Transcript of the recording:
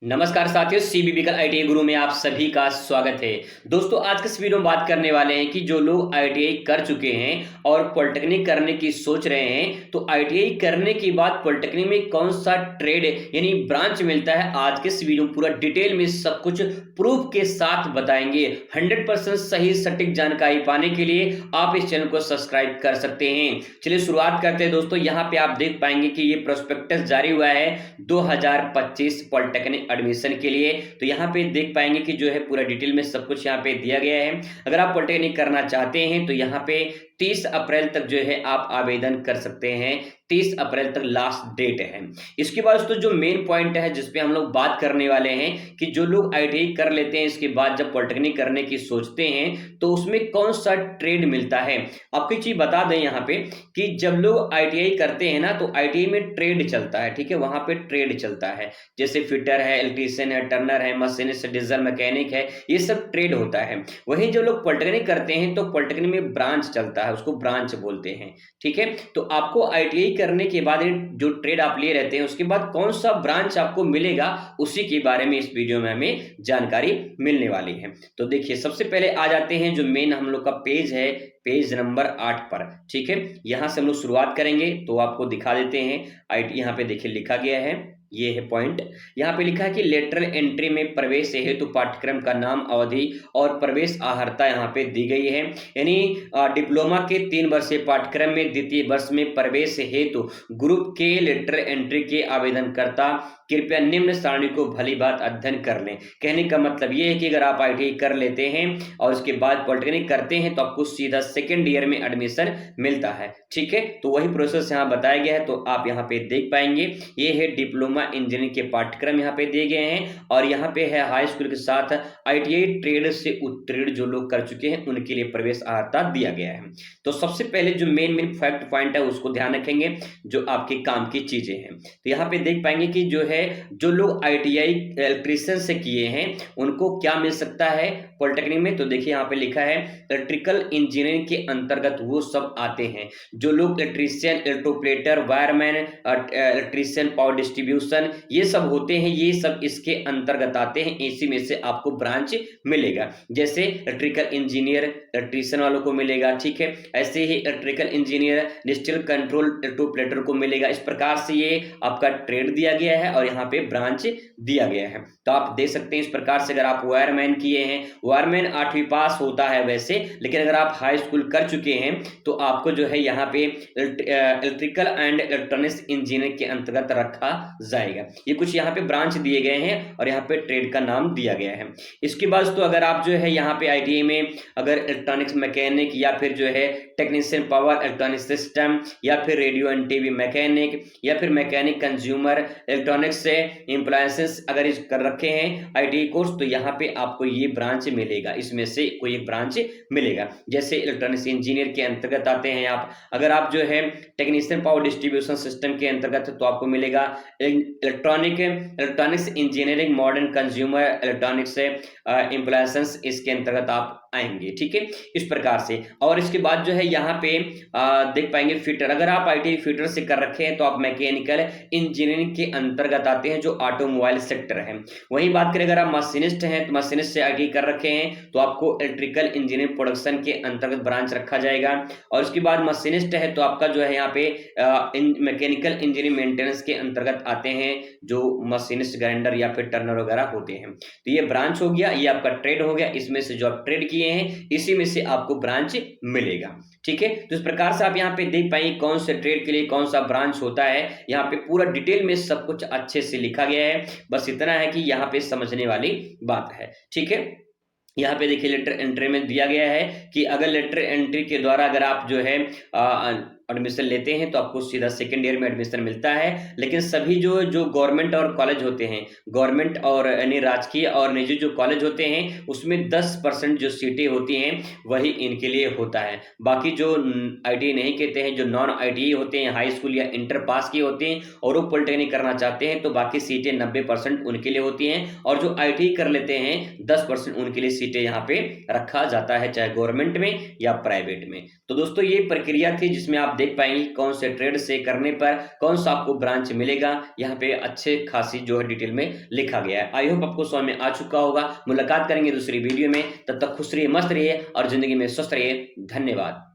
नमस्कार साथियों, सीबीबीकल आईटीआई गुरु में आप सभी का स्वागत है। दोस्तों, आज के इस वीडियो में बात करने वाले हैं कि जो लोग आईटीआई कर चुके हैं और पॉलिटेक्निक करने की सोच रहे हैं, तो आईटीआई करने के बाद पॉलिटेक्निक में कौन सा ट्रेड यानी ब्रांच मिलता है। आज के इस वीडियो में पूरा डिटेल में सब कुछ प्रूफ के साथ बताएंगे। 100% सही सटीक जानकारी पाने के लिए आप इस चैनल को सब्सक्राइब कर सकते हैं। चलिए शुरुआत करते हैं। दोस्तों, यहाँ पे आप देख पाएंगे कि ये प्रोस्पेक्टस जारी हुआ है 2025 पॉलिटेक्निक एडमिशन के लिए। तो यहाँ पे देख पाएंगे कि जो है पूरा डिटेल में सब कुछ यहाँ पे दिया गया है। अगर आप पॉलिटेक्निक करना चाहते हैं तो यहाँ पे 30 अप्रैल तक जो है आप आवेदन कर सकते हैं। 30 अप्रैल तक लास्ट डेट है। इसके बाद दोस्तों जो मेन पॉइंट है जिसपे हम लोग बात करने वाले हैं कि जो लोग आईटीआई कर लेते हैं, इसके बाद जब पॉलिटेक्निक करने की सोचते हैं तो उसमें कौन सा ट्रेड मिलता है। आपको एक चीज बता दें यहाँ पे कि जब लोग आईटीआई करते हैं ना, तो आईटीआई में ट्रेड चलता है। ठीक है, वहां पे ट्रेड चलता है, जैसे फिटर है, इलेक्ट्रीशियन है, टर्नर है, मशीनिस्ट, डीजल मैकेनिक है, ये सब ट्रेड होता है। वहीं जो लोग पॉलिटेक्निक करते हैं तो पॉलिटेक्निक में ब्रांच चलता है, उसको ब्रांच बोलते हैं। ठीक है, तो आपको आईटीआई करने के बाद जो ट्रेड आप लिए रहते हैं उसके बाद कौन सा ब्रांच आपको मिलेगा, उसी के बारे में इस वीडियो में हमें जानकारी मिलने वाली है। तो देखिए, सबसे पहले आ जाते हैं जो मेन हम लोग का पेज है, पेज नंबर 8 पर। ठीक है, यहां से हम लोग शुरुआत करेंगे तो आपको दिखा देते हैं। आईटी यहाँ पे देखिए लिखा गया है, ये है पॉइंट। यहाँ पे लिखा है कि लेटरल एंट्री में प्रवेश हेतु पाठ्यक्रम का नाम, अवधि और प्रवेश अर्हता यहाँ पे दी गई है। यानी डिप्लोमा के 3 वर्षीय पाठ्यक्रम में द्वितीय वर्ष में प्रवेश हेतु ग्रुप के लेटरल एंट्री के आवेदनकर्ता कृपया निम्न सारणी को भली बात अध्ययन कर लें। कहने का मतलब ये है कि अगर आप आईटीआई कर लेते हैं और उसके बाद पॉलिटेक्निक करते हैं तो आपको सीधा सेकेंड ईयर में एडमिशन मिलता है। ठीक है, तो वही प्रोसेस यहाँ बताया गया है। तो आप यहाँ पे देख पाएंगे, ये है डिप्लोमा इंजीनियरिंग के पाठ्यक्रम यहाँ पे दिए गए हैं और यहाँ पे है हाई स्कूल के साथ आईटीआई ट्रेड से उत्तीर्ण जो लोग कर चुके हैं उनके लिए प्रवेश अर्हता दिया गया है। तो सबसे पहले जो मेन फैक्ट पॉइंट है उसको ध्यान रखेंगे, जो आपके काम की चीजें हैं। तो यहाँ पे देख पाएंगे कि जो है जो लोग आईटीआई इलेक्ट्रीशियन से किए हैं उनको क्या मिल सकता है पॉलिटेक्निक में। तो देखिए यहाँ पे लिखा है इलेक्ट्रिकल इंजीनियरिंग के अंतर्गत वो सब आते हैं जो लोग electrician, electroplater, wireman, electrician, power distribution, ये सब होते हैं, ये सब इसके अंतर्गत आते हैं। इसी में से आपको ब्रांच मिलेगा। जैसे इलेक्ट्रिकल इंजीनियर इलेक्ट्रीशियन वालों को मिलेगा। ठीक है, ऐसे ही इलेक्ट्रिकल इंजीनियर डिजिटल कंट्रोल इलेक्ट्रोप्लेटर को मिलेगा। इस प्रकार से ये आपका ट्रेड दिया गया है और यहाँ पे ब्रांच दिया गया है। तो आप देख सकते हैं इस प्रकार से। अगर आप वायरमैन किए हैं, वायरमैन 8वीं पास होता है वैसे, लेकिन अगर आप हाई स्कूल कर चुके हैं तो आपको जो है यहाँ पे इलेक्ट्रिकल एंड इलेक्ट्रॉनिक्स इंजीनियरिंग के अंतर्गत रखा जाएगा। ये कुछ यहाँ पे ब्रांच दिए गए हैं और यहाँ पे ट्रेड का नाम दिया गया है। इसके बाद तो अगर आप जो है यहाँ पे आईटीआई में अगर इलेक्ट्रॉनिक्स मैकेनिक या फिर जो है टेक्नीशियन पावर इलेक्ट्रॉनिक सिस्टम या फिर रेडियो एंड टीवी मैकेनिक या फिर मैकेनिक कंज्यूमर इलेक्ट्रॉनिक्स से इम्प्लायंसेस अगर इस कर रखे हैं आईटीआई कोर्स, तो यहाँ पे आपको ये ब्रांच मिलेगा। इसमें से कोई एक ब्रांच मिलेगा। जैसे इलेक्ट्रॉनिक्स इंजीनियर के अंतर्गत आते हैं आप, अगर आप जो है टेक्नीशियन पावर डिस्ट्रीब्यूशन सिस्टम के अंतर्गत तो आपको मिलेगा electronics engineering modern consumer electronics से इम्प्लायंसेस, इसके अंतर्गत आप आएंगे। ठीक है, इस प्रकार से। और इसके बाद जो है यहाँ पे देख पाएंगे फिटर। अगर आप आईटीआई फिटर से कर रखे हैं तो आप मैकेनिकल इंजीनियरिंग के अंतर्गत आते हैं, जो ऑटोमोबाइल सेक्टर है। वहीं बात करें अगर आप मशीनिस्ट हैं तो मशीनिस्ट से आईटीआई कर रखे हैं तो आपको इलेक्ट्रिकल इंजीनियरिंग प्रोडक्शन के अंतर्गत ब्रांच रखा जाएगा। और उसके बाद मशीनिस्ट है तो आपका जो है यहाँ पे मैकेनिकल इंजीनियरिंग मेंटेनेंस के अंतर्गत आते हैं, जो मशीनिस्ट, ग्राइंडर या फिर टर्नर वगैरह होते हैं। तो ये ब्रांच हो गया, ये आपका ट्रेड हो गया। इसमें से जो आप ट्रेड किए हैं इसी में से आपको ब्रांच मिलेगा। ठीक है, तो इस प्रकार से आप यहाँ पे देख पाएंगे कौन से ट्रेड के लिए कौन सा ब्रांच होता है। यहाँ पे पूरा डिटेल में सब कुछ अच्छे से लिखा गया है। बस इतना है कि यहाँ पे समझने वाली बात है। ठीक है, यहाँ पे देखिए लेटर एंट्री में दिया गया है कि अगर लेटर एंट्री के द्वारा अगर आप जो है एडमिशन लेते हैं तो आपको सीधा सेकेंड ईयर में एडमिशन मिलता है। लेकिन सभी जो गवर्नमेंट और कॉलेज होते हैं, गवर्नमेंट और यानी राजकीय और निजी जो कॉलेज होते हैं, उसमें 10% जो सीटें होती हैं वही इनके लिए होता है। बाकी जो आईटीआई नहीं कहते हैं, जो नॉन आईटीआई होते हैं, हाई स्कूल या इंटर पास किए होते हैं और वो पॉलिटेक्निक करना चाहते हैं, तो बाकी सीटें 90% उनके लिए होती हैं। और जो आईटीआई कर लेते हैं 10% उनके लिए सीटें यहाँ पे रखा जाता है, चाहे गवर्नमेंट में या प्राइवेट में। तो दोस्तों ये प्रक्रिया थी जिसमें आप आप देख पाएंगे कौन से ट्रेड से करने पर कौन सा आपको ब्रांच मिलेगा। यहाँ पे अच्छे खासी जो है डिटेल में लिखा गया है। आई होप आपको समझ में आ चुका होगा। मुलाकात करेंगे दूसरी वीडियो में, तब तक खुश रहिए, मस्त रहिए और जिंदगी में स्वस्थ रहिए। धन्यवाद।